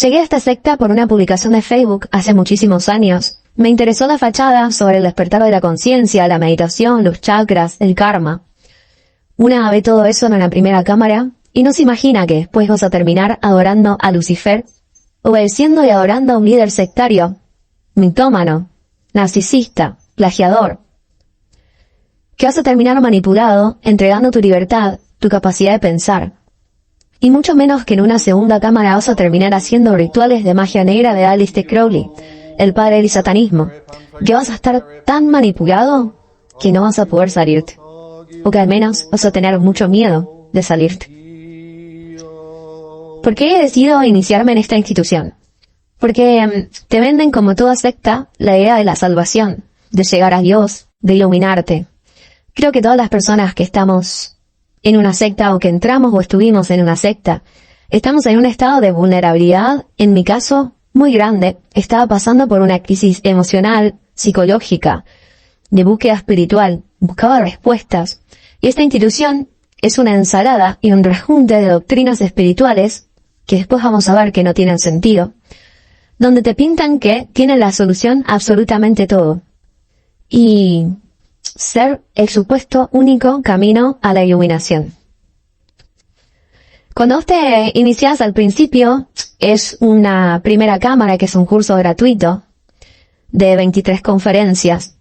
Llegué a esta secta por una publicación de Facebook hace muchísimos años. Me interesó la fachada sobre el despertar de la conciencia, la meditación, los chakras, el karma. Una ve todo eso en la primera cámara y no se imagina que después vas a terminar adorando a Lucifer, obedeciendo y adorando a un líder sectario, mitómano, narcisista, plagiador. Que vas a terminar manipulado, entregando tu libertad, tu capacidad de pensar. Y mucho menos que en una segunda cámara vas a terminar haciendo rituales de magia negra de Aleister Crowley, el padre del satanismo, que vas a estar tan manipulado que no vas a poder salirte. O que al menos vas a tener mucho miedo de salirte. ¿Por qué he decidido iniciarme en esta institución? Porque te venden como toda secta la idea de la salvación, de llegar a Dios, de iluminarte. Creo que todas las personas que estamos en una secta o que entramos o estuvimos en una secta, estamos en un estado de vulnerabilidad, en mi caso, muy grande. Estaba pasando por una crisis emocional, psicológica, de búsqueda espiritual, buscaba respuestas. Y esta institución es una ensalada y un rejunte de doctrinas espirituales, que después vamos a ver que no tienen sentido, donde te pintan que tienen la solución a absolutamente todo. Y ser el supuesto único camino a la iluminación. Cuando vos te inicias al principio, es una primera cámara que es un curso gratuito de 23 conferencias.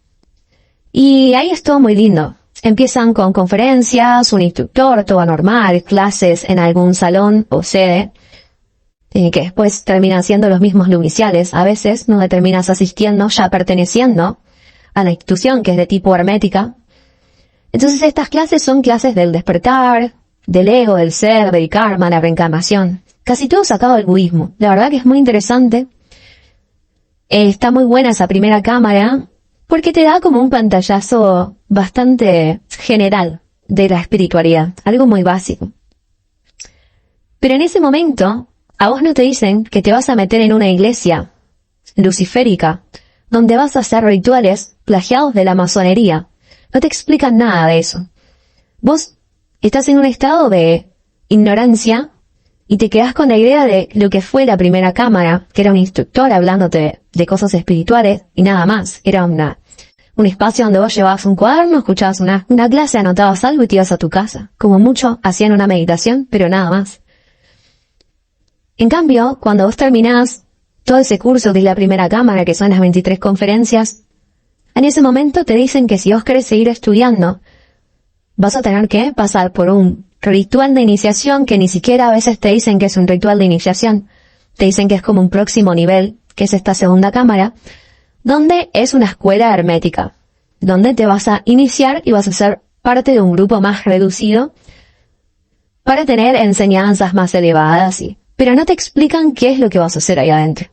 Y ahí es todo muy lindo. Empiezan con conferencias, un instructor, todo normal, clases en algún salón o sede, que después terminan siendo los mismos lumiciales. A veces no terminas asistiendo, ya perteneciendo a la institución, que es de tipo hermética. Entonces estas clases son clases del despertar, del ego, del ser, del karma, la reencarnación. Casi todo sacado del budismo. La verdad que es muy interesante. Está muy buena esa primera cámara, porque te da como un pantallazo bastante general de la espiritualidad. Algo muy básico. Pero en ese momento, a vos no te dicen que te vas a meter en una iglesia luciférica, donde vas a hacer rituales plagiados de la masonería. No te explican nada de eso. Vos estás en un estado de ignorancia y te quedás con la idea de lo que fue la primera cámara, que era un instructor hablándote de cosas espirituales y nada más. Era un espacio donde vos llevabas un cuaderno, escuchabas una clase, anotabas algo y te ibas a tu casa. Como mucho hacían una meditación, pero nada más. En cambio, cuando vos terminás todo ese curso de la primera cámara, que son las 23 conferencias, en ese momento te dicen que si vos querés seguir estudiando, vas a tener que pasar por un ritual de iniciación, que ni siquiera a veces te dicen que es un ritual de iniciación. Te dicen que es como un próximo nivel, que es esta segunda cámara, donde es una escuela hermética, donde te vas a iniciar y vas a ser parte de un grupo más reducido para tener enseñanzas más elevadas, pero no te explican qué es lo que vas a hacer ahí adentro.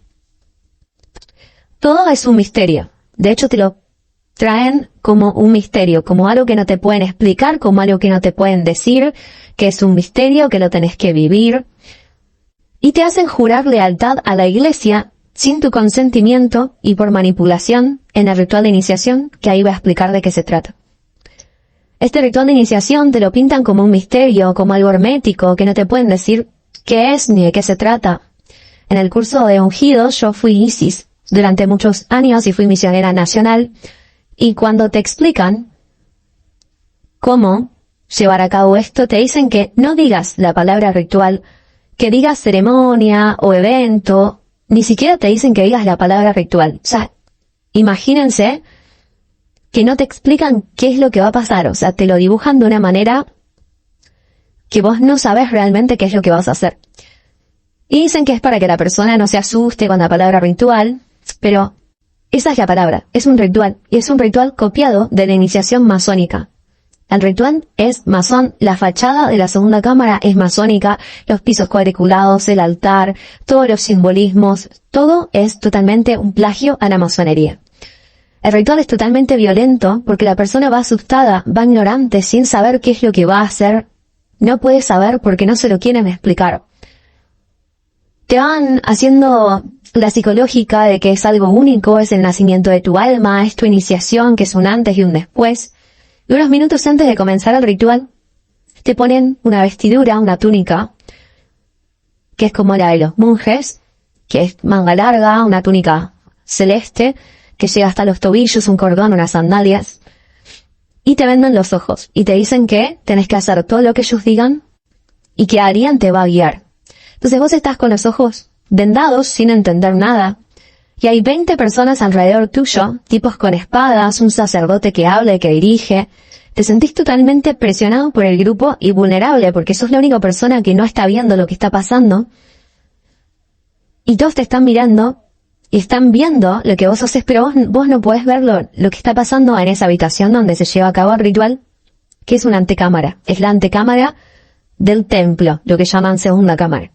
Todo es un misterio. De hecho, te lo traen como un misterio, como algo que no te pueden explicar, como algo que no te pueden decir, que es un misterio, que lo tenés que vivir. Y te hacen jurar lealtad a la iglesia sin tu consentimiento y por manipulación en el ritual de iniciación, que ahí voy a explicar de qué se trata. Este ritual de iniciación te lo pintan como un misterio, como algo hermético, que no te pueden decir qué es ni de qué se trata. En el curso de ungidos yo fui Isis durante muchos años y fui misionera nacional. Y cuando te explican cómo llevar a cabo esto, te dicen que no digas la palabra ritual, que digas ceremonia o evento, ni siquiera te dicen que digas la palabra ritual. O sea, imagínense que no te explican qué es lo que va a pasar, o sea, te lo dibujan de una manera que vos no sabes realmente qué es lo que vas a hacer. Y dicen que es para que la persona no se asuste con la palabra ritual, pero esa es la palabra, es un ritual, y es un ritual copiado de la iniciación masónica. El ritual es masón, la fachada de la segunda cámara es masónica, los pisos cuadriculados, el altar, todos los simbolismos, todo es totalmente un plagio a la masonería. El ritual es totalmente violento porque la persona va asustada, va ignorante, sin saber qué es lo que va a hacer. No puede saber porque no se lo quieren explicar. Te van haciendo la psicológica de que es algo único, es el nacimiento de tu alma, es tu iniciación, que es un antes y un después. Y unos minutos antes de comenzar el ritual, te ponen una vestidura, una túnica, que es como la de los monjes, que es manga larga, una túnica celeste, que llega hasta los tobillos, un cordón, unas sandalias, y te venden los ojos, y te dicen que tenés que hacer todo lo que ellos digan, y que Arián te va a guiar. Entonces vos estás con los ojos vendados, sin entender nada, y hay 20 personas alrededor tuyo, tipos con espadas, un sacerdote que habla y que dirige. Te sentís totalmente presionado por el grupo y vulnerable, porque sos la única persona que no está viendo lo que está pasando, y todos te están mirando, y están viendo lo que vos haces, pero vos no podés ver lo que está pasando en esa habitación donde se lleva a cabo el ritual, que es una antecámara. Es la antecámara del templo, lo que llaman segunda cámara.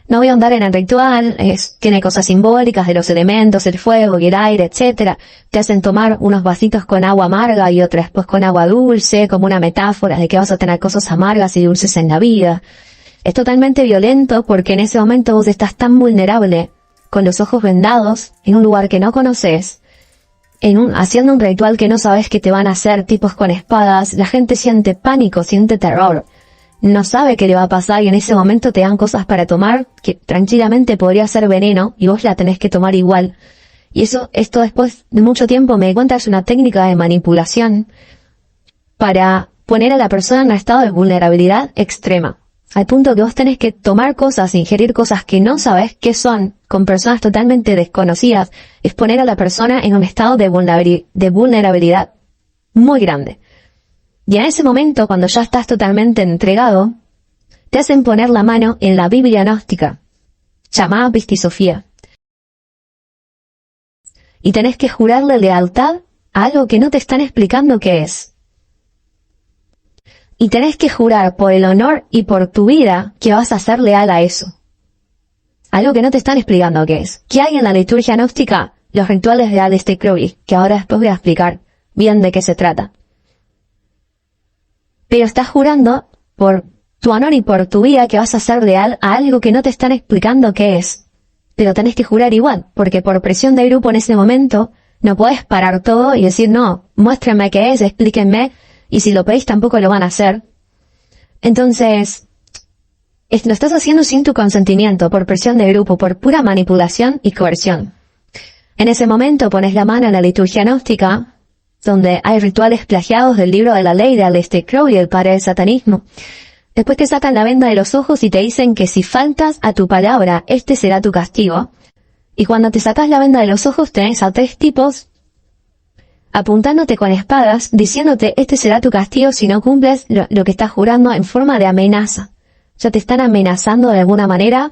No voy a andar en el ritual, tiene cosas simbólicas de los elementos, el fuego y el aire, etcétera. Te hacen tomar unos vasitos con agua amarga y otros después con agua dulce, como una metáfora de que vas a tener cosas amargas y dulces en la vida. Es totalmente violento porque en ese momento vos estás tan vulnerable, con los ojos vendados, en un lugar que no conoces, haciendo un ritual que no sabes que te van a hacer, tipos con espadas. La gente siente pánico, siente terror, no sabe qué le va a pasar, y en ese momento te dan cosas para tomar que tranquilamente podría ser veneno y vos la tenés que tomar igual. Y esto después de mucho tiempo me di cuenta, es una técnica de manipulación para poner a la persona en un estado de vulnerabilidad extrema, al punto que vos tenés que tomar cosas, ingerir cosas que no sabes qué son, con personas totalmente desconocidas. Es poner a la persona en un estado de vulnerabilidad muy grande. Y en ese momento, cuando ya estás totalmente entregado, te hacen poner la mano en la Biblia gnóstica, llamada Pistisofía. Y tenés que jurarle lealtad a algo que no te están explicando qué es. Y tenés que jurar por el honor y por tu vida que vas a ser leal a eso. Algo que no te están explicando qué es. ¿Qué hay en la liturgia gnóstica? Los rituales de Aleister Crowley, que ahora después voy a explicar bien de qué se trata. Pero estás jurando por tu honor y por tu vida que vas a ser leal a algo que no te están explicando qué es. Pero tenés que jurar igual, porque por presión de grupo en ese momento no podés parar todo y decir no, muéstrenme qué es, explíquenme. Y si lo pedís tampoco lo van a hacer. Entonces, lo estás haciendo sin tu consentimiento, por presión de grupo, por pura manipulación y coerción. En ese momento pones la mano en la liturgia gnóstica, donde hay rituales plagiados del libro de la ley de Aleister Crowley, el padre del satanismo. Después te sacan la venda de los ojos y te dicen que si faltas a tu palabra, este será tu castigo. Y cuando te sacas la venda de los ojos tenés a 3 tipos apuntándote con espadas, diciéndote este será tu castigo si no cumples lo que estás jurando, en forma de amenaza. Ya te están amenazando de alguna manera,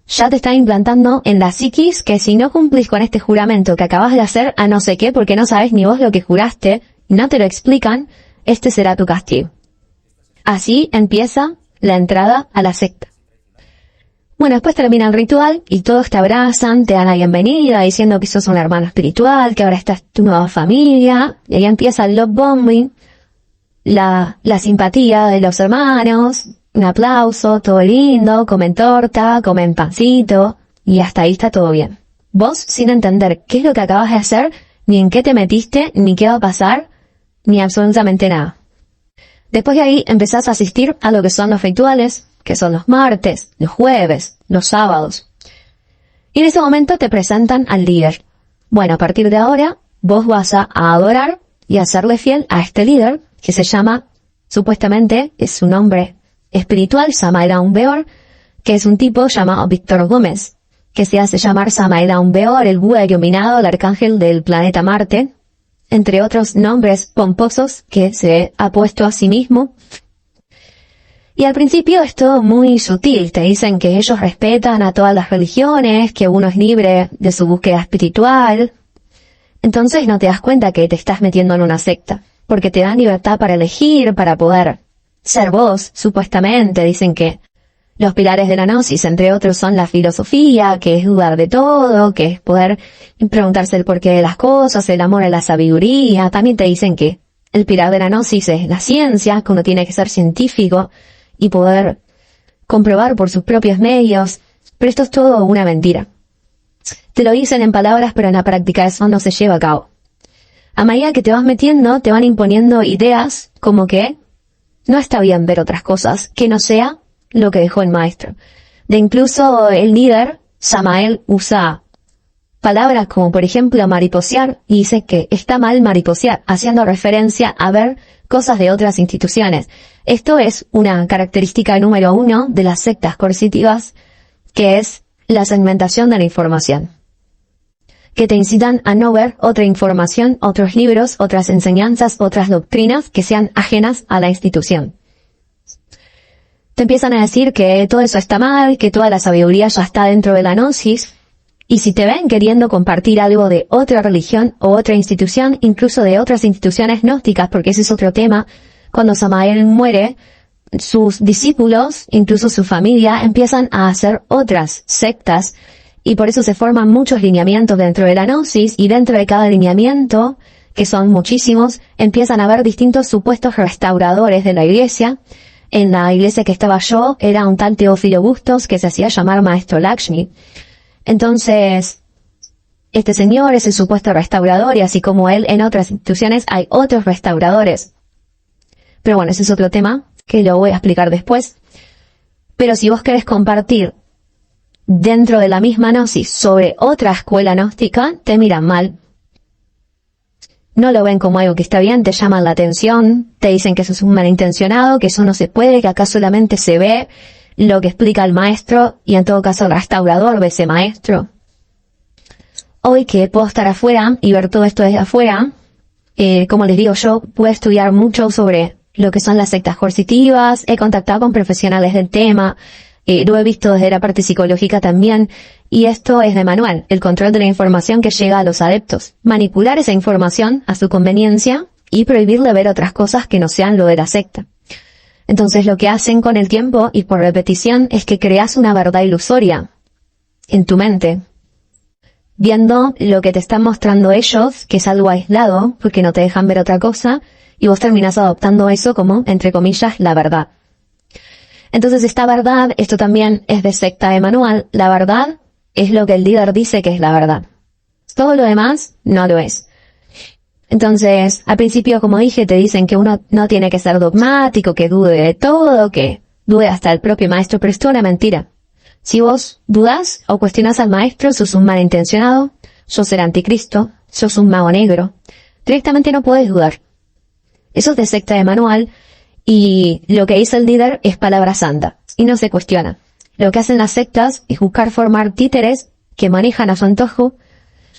ya te están implantando en la psiquis que si no cumplís con este juramento que acabas de hacer a no sé qué, porque no sabes ni vos lo que juraste, y no te lo explican, este será tu castigo. Así empieza la entrada a la secta. Bueno, después termina el ritual y todos te abrazan, te dan la bienvenida diciendo que sos un hermano espiritual, que ahora estás tu nueva familia, y ahí empieza el love bombing, la simpatía de los hermanos, un aplauso, todo lindo, comen torta, comen pancito, y hasta ahí está todo bien. Vos sin entender qué es lo que acabas de hacer, ni en qué te metiste, ni qué va a pasar, ni absolutamente nada. Después de ahí empezás a asistir a lo que son los rituales, que son los martes, los jueves, los sábados. Y en ese momento te presentan al líder. Bueno, a partir de ahora, vos vas a adorar y a serle fiel a este líder, que se llama, supuestamente, es su nombre espiritual, Samael Beor, que es un tipo llamado Víctor Gómez, que se hace llamar Samael Beor, el Buda iluminado, el arcángel del planeta Marte, entre otros nombres pomposos que se ha puesto a sí mismo. Y al principio es todo muy sutil, te dicen que ellos respetan a todas las religiones, que uno es libre de su búsqueda espiritual. Entonces no te das cuenta que te estás metiendo en una secta, porque te dan libertad para elegir, para poder ser vos, supuestamente. Dicen que los pilares de la gnosis, entre otros, son la filosofía, que es dudar de todo, que es poder preguntarse el porqué de las cosas, el amor a la sabiduría. También te dicen que el pilar de la gnosis es la ciencia, que uno tiene que ser científico y poder comprobar por sus propios medios, pero esto es todo una mentira. Te lo dicen en palabras, pero en la práctica eso no se lleva a cabo. A medida que te vas metiendo, te van imponiendo ideas como que no está bien ver otras cosas, que no sea lo que dejó el maestro. De incluso el líder, Samael, usa palabras como por ejemplo mariposear y dice que está mal mariposear, haciendo referencia a ver cosas de otras instituciones. Esto es una característica número 1 de las sectas coercitivas, que es la segmentación de la información, que te incitan a no ver otra información, otros libros, otras enseñanzas, otras doctrinas que sean ajenas a la institución. Te empiezan a decir que todo eso está mal, que toda la sabiduría ya está dentro de la gnosis, y si te ven queriendo compartir algo de otra religión o otra institución, incluso de otras instituciones gnósticas, porque ese es otro tema, cuando Samael muere, sus discípulos, incluso su familia, empiezan a hacer otras sectas, y por eso se forman muchos lineamientos dentro de la gnosis, y dentro de cada lineamiento, que son muchísimos, empiezan a haber distintos supuestos restauradores de la iglesia. En la iglesia que estaba yo, era un tal Teófilo Bustos, que se hacía llamar Maestro Lakshmi. Entonces, este señor es el supuesto restaurador, y así como él, en otras instituciones hay otros restauradores. Pero bueno, ese es otro tema, que lo voy a explicar después. Pero si vos querés compartir dentro de la misma gnosis sobre otra escuela gnóstica, te miran mal. No lo ven como algo que está bien, te llaman la atención, te dicen que eso es un malintencionado, que eso no se puede, que acá solamente se ve lo que explica el maestro, y en todo caso el restaurador de ese maestro. Hoy que puedo estar afuera y ver todo esto desde afuera, como les digo, yo puedo estudiar mucho sobre lo que son las sectas coercitivas, he contactado con profesionales del tema, lo he visto desde la parte psicológica también, y esto es de manual, el control de la información que llega a los adeptos, manipular esa información a su conveniencia y prohibirle ver otras cosas que no sean lo de la secta. Entonces lo que hacen con el tiempo y por repetición es que creas una verdad ilusoria en tu mente, viendo lo que te están mostrando ellos, que es algo aislado, porque no te dejan ver otra cosa, y vos terminás adoptando eso como, entre comillas, la verdad. Entonces esta verdad, esto también es de secta de manual, la verdad es lo que el líder dice que es la verdad. Todo lo demás no lo es. Entonces, al principio, como dije, te dicen que uno no tiene que ser dogmático, que dude de todo, que dude hasta el propio maestro, pero esto es una mentira. Si vos dudas o cuestionas al maestro, sos un malintencionado, sos el anticristo, sos un mago negro. Directamente no puedes dudar. Eso es de secta de manual, y lo que dice el líder es palabra santa, y no se cuestiona. Lo que hacen las sectas es buscar formar títeres que manejan a su antojo,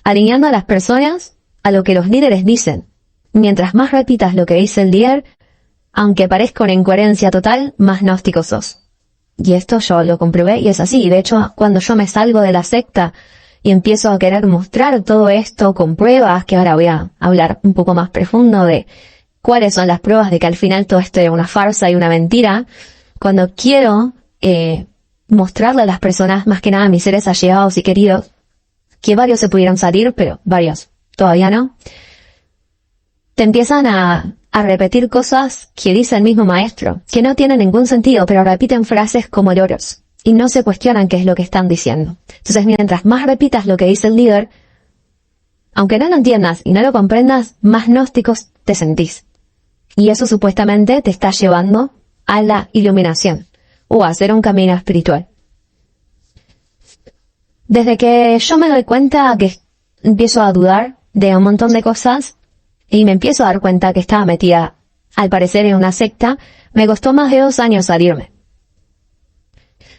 alineando a las personas a lo que los líderes dicen. Mientras más repitas lo que dice el líder, aunque parezca una incoherencia total, más gnóstico sos. Y esto yo lo comprobé y es así. De hecho, cuando yo me salgo de la secta y empiezo a querer mostrar todo esto con pruebas, que ahora voy a hablar un poco más profundo de cuáles son las pruebas de que al final todo esto es una farsa y una mentira, cuando quiero mostrarle a las personas, más que nada a mis seres allegados y queridos, que varios se pudieron salir, pero varios todavía no, te empiezan a repetir cosas que dice el mismo maestro, que no tienen ningún sentido, pero repiten frases como loros, y no se cuestionan qué es lo que están diciendo. Entonces, mientras más repitas lo que dice el líder, aunque no lo entiendas y no lo comprendas, más gnósticos te sentís. Y eso supuestamente te está llevando a la iluminación, o a hacer un camino espiritual. Desde que yo me doy cuenta que empiezo a dudar de un montón de cosas, y me empiezo a dar cuenta que estaba metida, al parecer, en una secta, me costó más de 2 años salirme.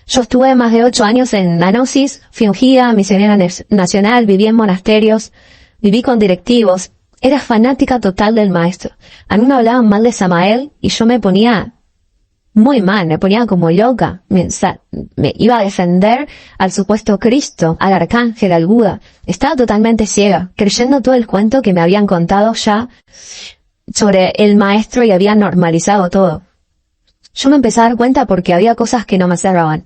Yo estuve más de 8 años en la gnosis, fingía, misionera nacional, viví en monasterios, viví con directivos, era fanática total del maestro. A mí me hablaban mal de Samael y yo me ponía muy mal, me ponía como loca. Me iba a defender al supuesto Cristo, al arcángel, al Buda. Estaba totalmente ciega, creyendo todo el cuento que me habían contado ya sobre el maestro y había normalizado todo. Yo me empecé a dar cuenta porque había cosas que no me cerraban.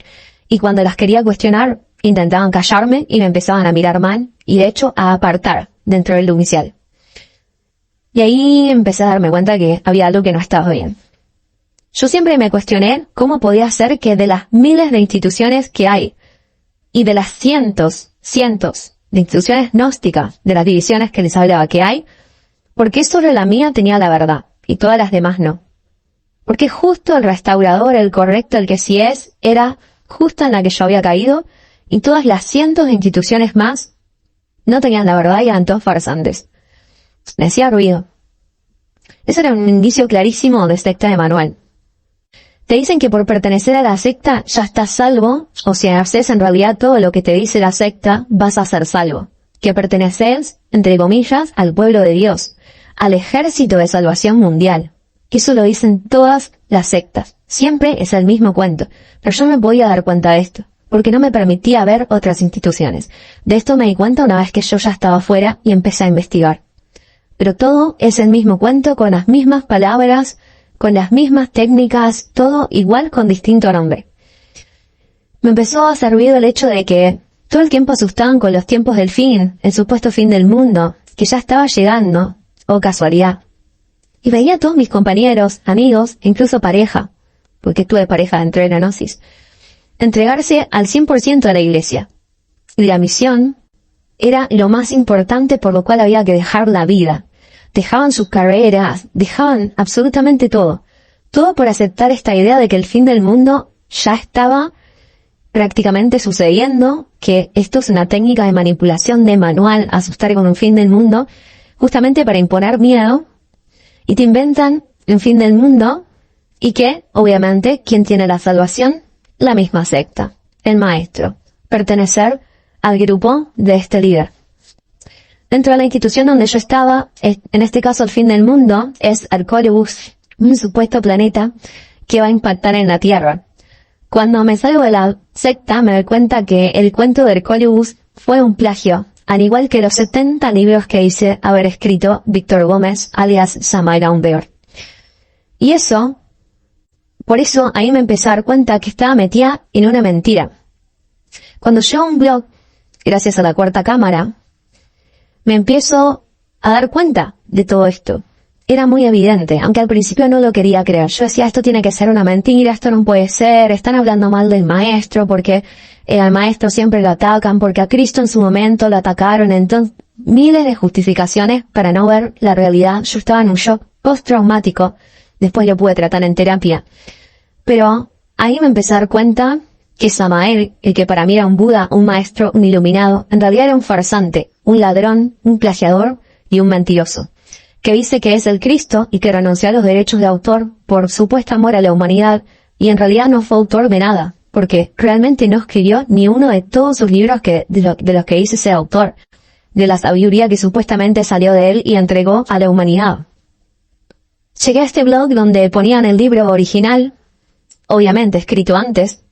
Y cuando las quería cuestionar, intentaban callarme y me empezaban a mirar mal y de hecho a apartar dentro del lumicial. Y ahí empecé a darme cuenta que había algo que no estaba bien. Yo siempre me cuestioné cómo podía ser que de las miles de instituciones que hay, y de las cientos de instituciones gnósticas, de las divisiones que les hablaba que hay, ¿por qué solo la mía tenía la verdad y todas las demás no? Porque justo el restaurador, el correcto, el que sí es, era justa en la que yo había caído, y todas las cientos de instituciones más no tenían la verdad y eran todos farsantes. Me hacía ruido. Ese era un indicio clarísimo de secta de manual. Te dicen que por pertenecer a la secta ya estás salvo, o si haces en realidad todo lo que te dice la secta, vas a ser salvo. Que perteneces, entre comillas, al pueblo de Dios, al ejército de salvación mundial. Eso lo dicen todas las sectas. Siempre es el mismo cuento. Pero yo me podía dar cuenta de esto, porque no me permitía ver otras instituciones. De esto me di cuenta una vez que yo ya estaba fuera y empecé a investigar. Pero todo es el mismo cuento, con las mismas palabras, con las mismas técnicas, todo igual con distinto nombre. Me empezó a hacer ruido el hecho de que todo el tiempo asustaban con los tiempos del fin, el supuesto fin del mundo, que ya estaba llegando, o casualidad. Y veía a todos mis compañeros, amigos, e incluso pareja, porque tuve pareja dentro de la Gnosis, entregarse al 100% a la iglesia. Y la misión era lo más importante, por lo cual había que dejar la vida. Dejaban sus carreras, dejaban absolutamente todo. Todo por aceptar esta idea de que el fin del mundo ya estaba prácticamente sucediendo, que esto es una técnica de manipulación de manual, asustar con un fin del mundo, justamente para imponer miedo, y te inventan un fin del mundo, y que, obviamente, ¿quién tiene la salvación? La misma secta, el maestro, pertenecer al grupo de este líder. Dentro de la institución donde yo estaba, en este caso el fin del mundo, es Arcturus, un supuesto planeta que va a impactar en la Tierra. Cuando me salgo de la secta me doy cuenta que el cuento de Arcturus fue un plagio, al igual que los 70 libros que dice haber escrito Víctor Gómez, alias Samael Aun Weor. Y por eso ahí me empecé a dar cuenta que estaba metida en una mentira. Cuando yo hago un blog, gracias a la cuarta cámara, me empiezo a dar cuenta de todo esto. Era muy evidente, aunque al principio no lo quería creer. Yo decía, esto tiene que ser una mentira, esto no puede ser, están hablando mal del maestro, porque al maestro siempre lo atacan, porque a Cristo en su momento lo atacaron, entonces miles de justificaciones para no ver la realidad. Yo estaba en un shock postraumático, después lo pude tratar en terapia. Pero ahí me empecé a dar cuenta que Samael, el que para mí era un Buda, un maestro, un iluminado, en realidad era un farsante, un ladrón, un plagiador y un mentiroso, que dice que es el Cristo y que renunció a los derechos de autor por supuesto amor a la humanidad, y en realidad no fue autor de nada, porque realmente no escribió ni uno de todos sus libros de los que dice ser autor, de la sabiduría que supuestamente salió de él y entregó a la humanidad. Llegué a este blog donde ponían el libro original, obviamente escrito antes,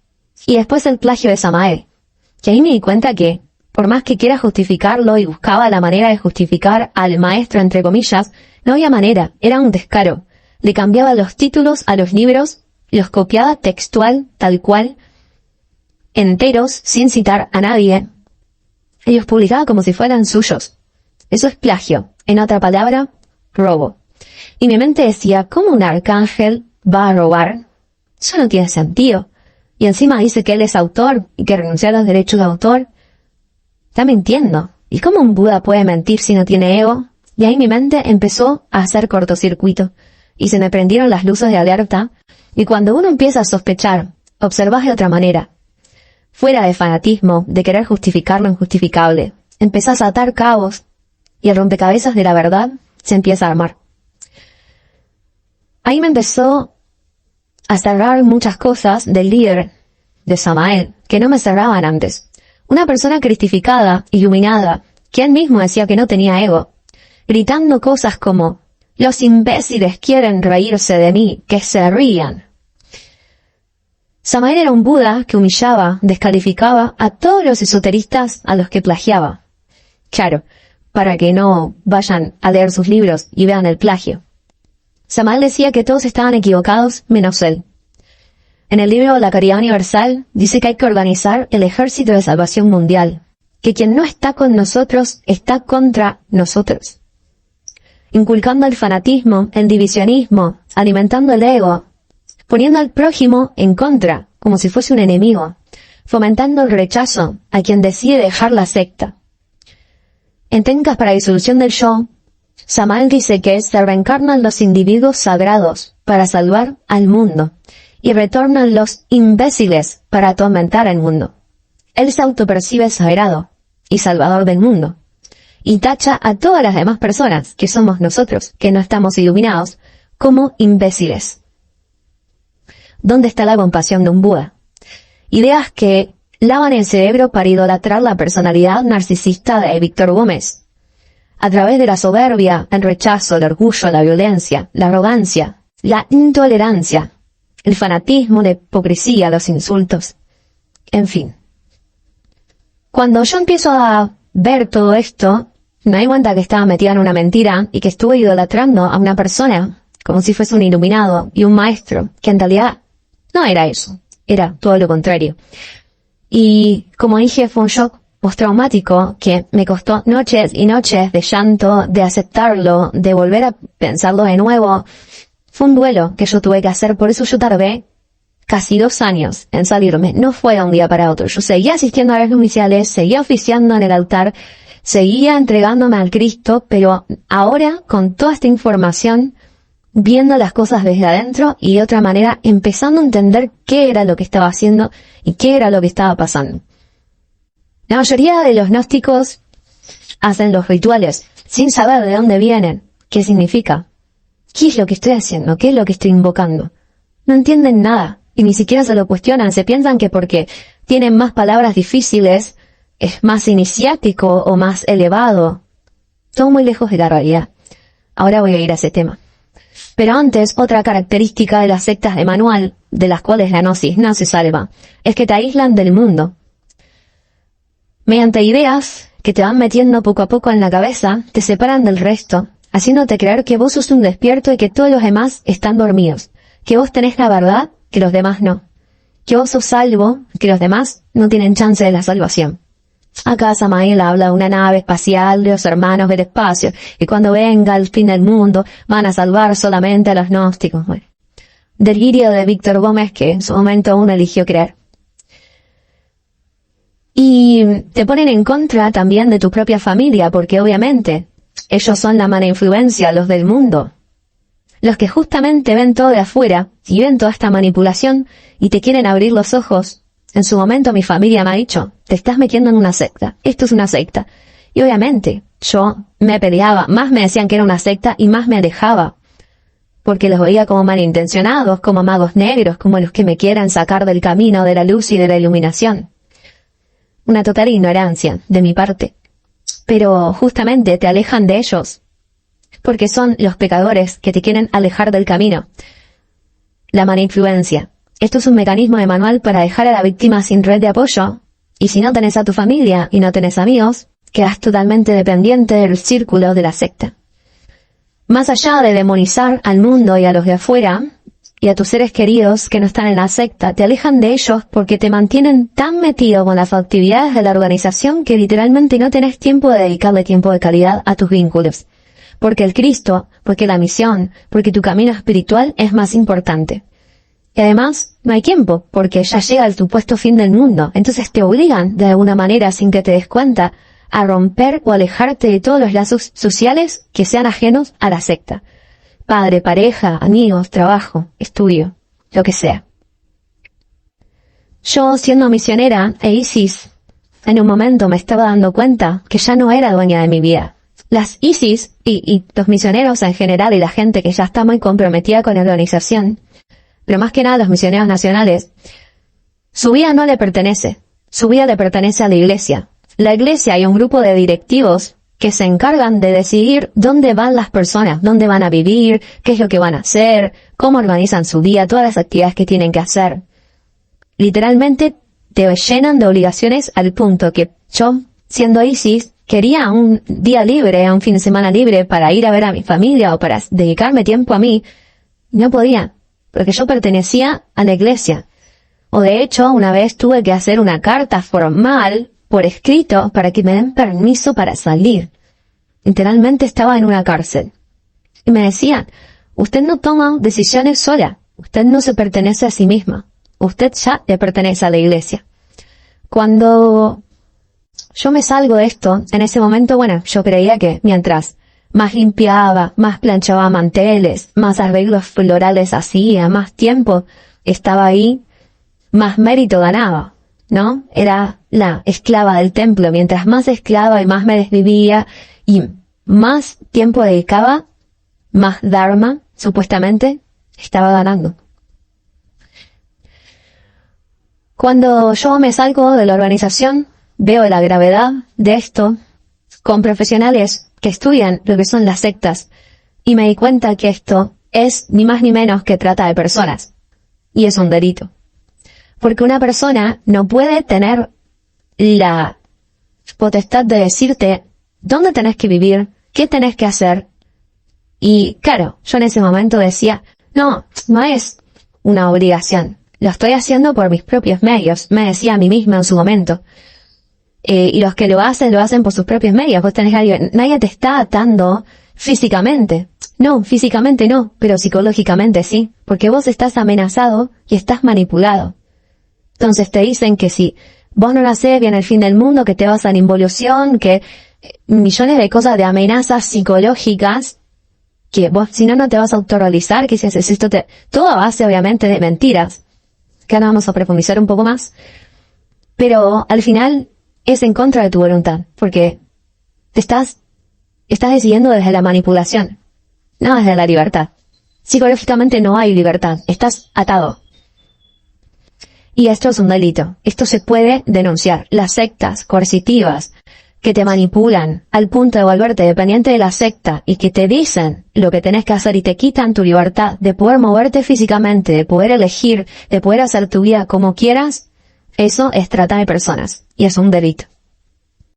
y después el plagio de Samael. Y ahí me di cuenta que, por más que quiera justificarlo y buscaba la manera de justificar al maestro entre comillas, no había manera, era un descaro. Le cambiaba los títulos a los libros, los copiaba textual, tal cual, enteros, sin citar a nadie, y los publicaba como si fueran suyos. Eso es plagio, en otra palabra, robo. Y mi mente decía, ¿cómo un arcángel va a robar? Eso no tiene sentido. Y encima dice que él es autor y que renunció a los derechos de autor. Está mintiendo. ¿Y cómo un Buda puede mentir si no tiene ego? Y ahí mi mente empezó a hacer cortocircuito. Y se me prendieron las luces de alerta. Y cuando uno empieza a sospechar, observas de otra manera. Fuera de fanatismo, de querer justificar lo injustificable. Empezás a atar cabos. Y el rompecabezas de la verdad se empieza a armar. Ahí me empezó a cerrar muchas cosas del líder de Samael, que no me cerraban antes. Una persona cristificada, iluminada, que él mismo decía que no tenía ego, gritando cosas como, los imbéciles quieren reírse de mí, que se rían. Samael era un Buda que humillaba, descalificaba a todos los esoteristas a los que plagiaba. Claro, para que no vayan a leer sus libros y vean el plagio. Samael decía que todos estaban equivocados menos él. En el libro La Caridad Universal dice que hay que organizar el ejército de salvación mundial, que quien no está con nosotros está contra nosotros. Inculcando el fanatismo, el divisionismo, alimentando el ego, poniendo al prójimo en contra, como si fuese un enemigo, fomentando el rechazo a quien decide dejar la secta. En Técnicas para Disolución del Yo, Samael dice que se reencarnan los individuos sagrados para salvar al mundo, y retornan los imbéciles para atormentar el mundo. Él se autopercibe sagrado y salvador del mundo, y tacha a todas las demás personas, que somos nosotros, que no estamos iluminados, como imbéciles. ¿Dónde está la compasión de un Buda? Ideas que lavan el cerebro para idolatrar la personalidad narcisista de Víctor Gómez. A través de la soberbia, el rechazo, el orgullo, la violencia, la arrogancia, la intolerancia, el fanatismo, la hipocresía, los insultos. En fin. Cuando yo empiezo a ver todo esto, me doy cuenta que estaba metida en una mentira y que estuve idolatrando a una persona como si fuese un iluminado y un maestro, que en realidad no era eso, era todo lo contrario. Y como dije, fue un shock postraumático que me costó noches y noches de llanto, de aceptarlo, de volver a pensarlo de nuevo. Fue un duelo que yo tuve que hacer, por eso yo tardé casi 2 años en salirme. No fue de un día para otro. Yo seguía asistiendo a las nupciales, seguía oficiando en el altar, seguía entregándome al Cristo, pero ahora, con toda esta información, viendo las cosas desde adentro y de otra manera, empezando a entender qué era lo que estaba haciendo y qué era lo que estaba pasando. La mayoría de los gnósticos hacen los rituales sin saber de dónde vienen, qué significa, qué es lo que estoy haciendo, qué es lo que estoy invocando. No entienden nada y ni siquiera se lo cuestionan. Se piensan que porque tienen más palabras difíciles es más iniciático o más elevado. Todo muy lejos de la realidad. Ahora voy a ir a ese tema. Pero antes, otra característica de las sectas de manual, de las cuales la gnosis no se salva, es que te aíslan del mundo. Mediante ideas que te van metiendo poco a poco en la cabeza, te separan del resto, haciéndote creer que vos sos un despierto y que todos los demás están dormidos, que vos tenés la verdad, que los demás no, que vos sos salvo, que los demás no tienen chance de la salvación. Acá Samael habla de una nave espacial de los hermanos del espacio, y cuando venga el fin del mundo van a salvar solamente a los gnósticos. Bueno, delirio de Víctor Gómez que en su momento uno eligió creer. Y te ponen en contra también de tu propia familia, porque obviamente ellos son la mala influencia, los del mundo. Los que justamente ven todo de afuera y ven toda esta manipulación y te quieren abrir los ojos. En su momento mi familia me ha dicho, te estás metiendo en una secta, esto es una secta. Y obviamente yo me peleaba, más me decían que era una secta y más me alejaba. Porque los veía como malintencionados, como magos negros, como los que me quieren sacar del camino de la luz y de la iluminación. Una total ignorancia de mi parte. Pero justamente te alejan de ellos, porque son los pecadores que te quieren alejar del camino. La mala influencia. Esto es un mecanismo de manual para dejar a la víctima sin red de apoyo, y si no tenés a tu familia y no tenés amigos, quedas totalmente dependiente del círculo de la secta. Más allá de demonizar al mundo y a los de afuera, y a tus seres queridos que no están en la secta, te alejan de ellos porque te mantienen tan metido con las actividades de la organización que literalmente no tenés tiempo de dedicarle tiempo de calidad a tus vínculos. Porque el Cristo, porque la misión, porque tu camino espiritual es más importante. Y además, no hay tiempo, porque ya llega el supuesto fin del mundo. Entonces te obligan, de alguna manera, sin que te des cuenta, a romper o alejarte de todos los lazos sociales que sean ajenos a la secta. Padre, pareja, amigos, trabajo, estudio, lo que sea. Yo, siendo misionera e ISIS, en un momento me estaba dando cuenta que ya no era dueña de mi vida. Las ISIS y los misioneros en general y la gente que ya está muy comprometida con la organización, pero más que nada los misioneros nacionales, su vida no le pertenece. Su vida le pertenece a la iglesia. La iglesia y un grupo de directivos que se encargan de decidir dónde van las personas, dónde van a vivir, qué es lo que van a hacer, cómo organizan su día, todas las actividades que tienen que hacer. Literalmente te llenan de obligaciones al punto que yo, siendo ISIS, quería un día libre, un fin de semana libre para ir a ver a mi familia o para dedicarme tiempo a mí. No podía, porque yo pertenecía a la iglesia. O de hecho, una vez tuve que hacer una carta formal por escrito para que me den permiso para salir. Literalmente estaba en una cárcel. Y me decían, usted no toma decisiones sola, usted no se pertenece a sí misma, usted ya le pertenece a la iglesia. Cuando yo me salgo de esto, en ese momento, bueno, yo creía que mientras más limpiaba, más planchaba manteles, más arreglos florales hacía, más tiempo estaba ahí, más mérito ganaba, ¿no? Era la esclava del templo. Mientras más esclava y más me desvivía y más tiempo dedicaba, más dharma, supuestamente, estaba ganando. Cuando yo me salgo de la organización, veo la gravedad de esto con profesionales que estudian lo que son las sectas y me di cuenta que esto es ni más ni menos que trata de personas. Y es un delito. Porque una persona no puede tener la potestad de decirte dónde tenés que vivir, qué tenés que hacer. Y claro, yo en ese momento decía, no es una obligación. Lo estoy haciendo por mis propios medios, me decía a mí misma en su momento. Y los que lo hacen por sus propios medios. Vos tenés nadie te está atando físicamente. No, físicamente no, pero psicológicamente sí. Porque vos estás amenazado y estás manipulado. Entonces te dicen que si vos no lo haces, viene el fin del mundo, que te vas a la involución, que millones de cosas de amenazas psicológicas, que vos si no te vas a autorrealizar, que si haces esto todo a base obviamente de mentiras. Que ahora vamos a profundizar un poco más. Pero al final es en contra de tu voluntad, porque te estás decidiendo desde la manipulación, no desde la libertad. Psicológicamente no hay libertad, estás atado. Y esto es un delito, esto se puede denunciar. Las sectas coercitivas que te manipulan al punto de volverte dependiente de la secta y que te dicen lo que tenés que hacer y te quitan tu libertad de poder moverte físicamente, de poder elegir, de poder hacer tu vida como quieras, eso es trata de personas y es un delito.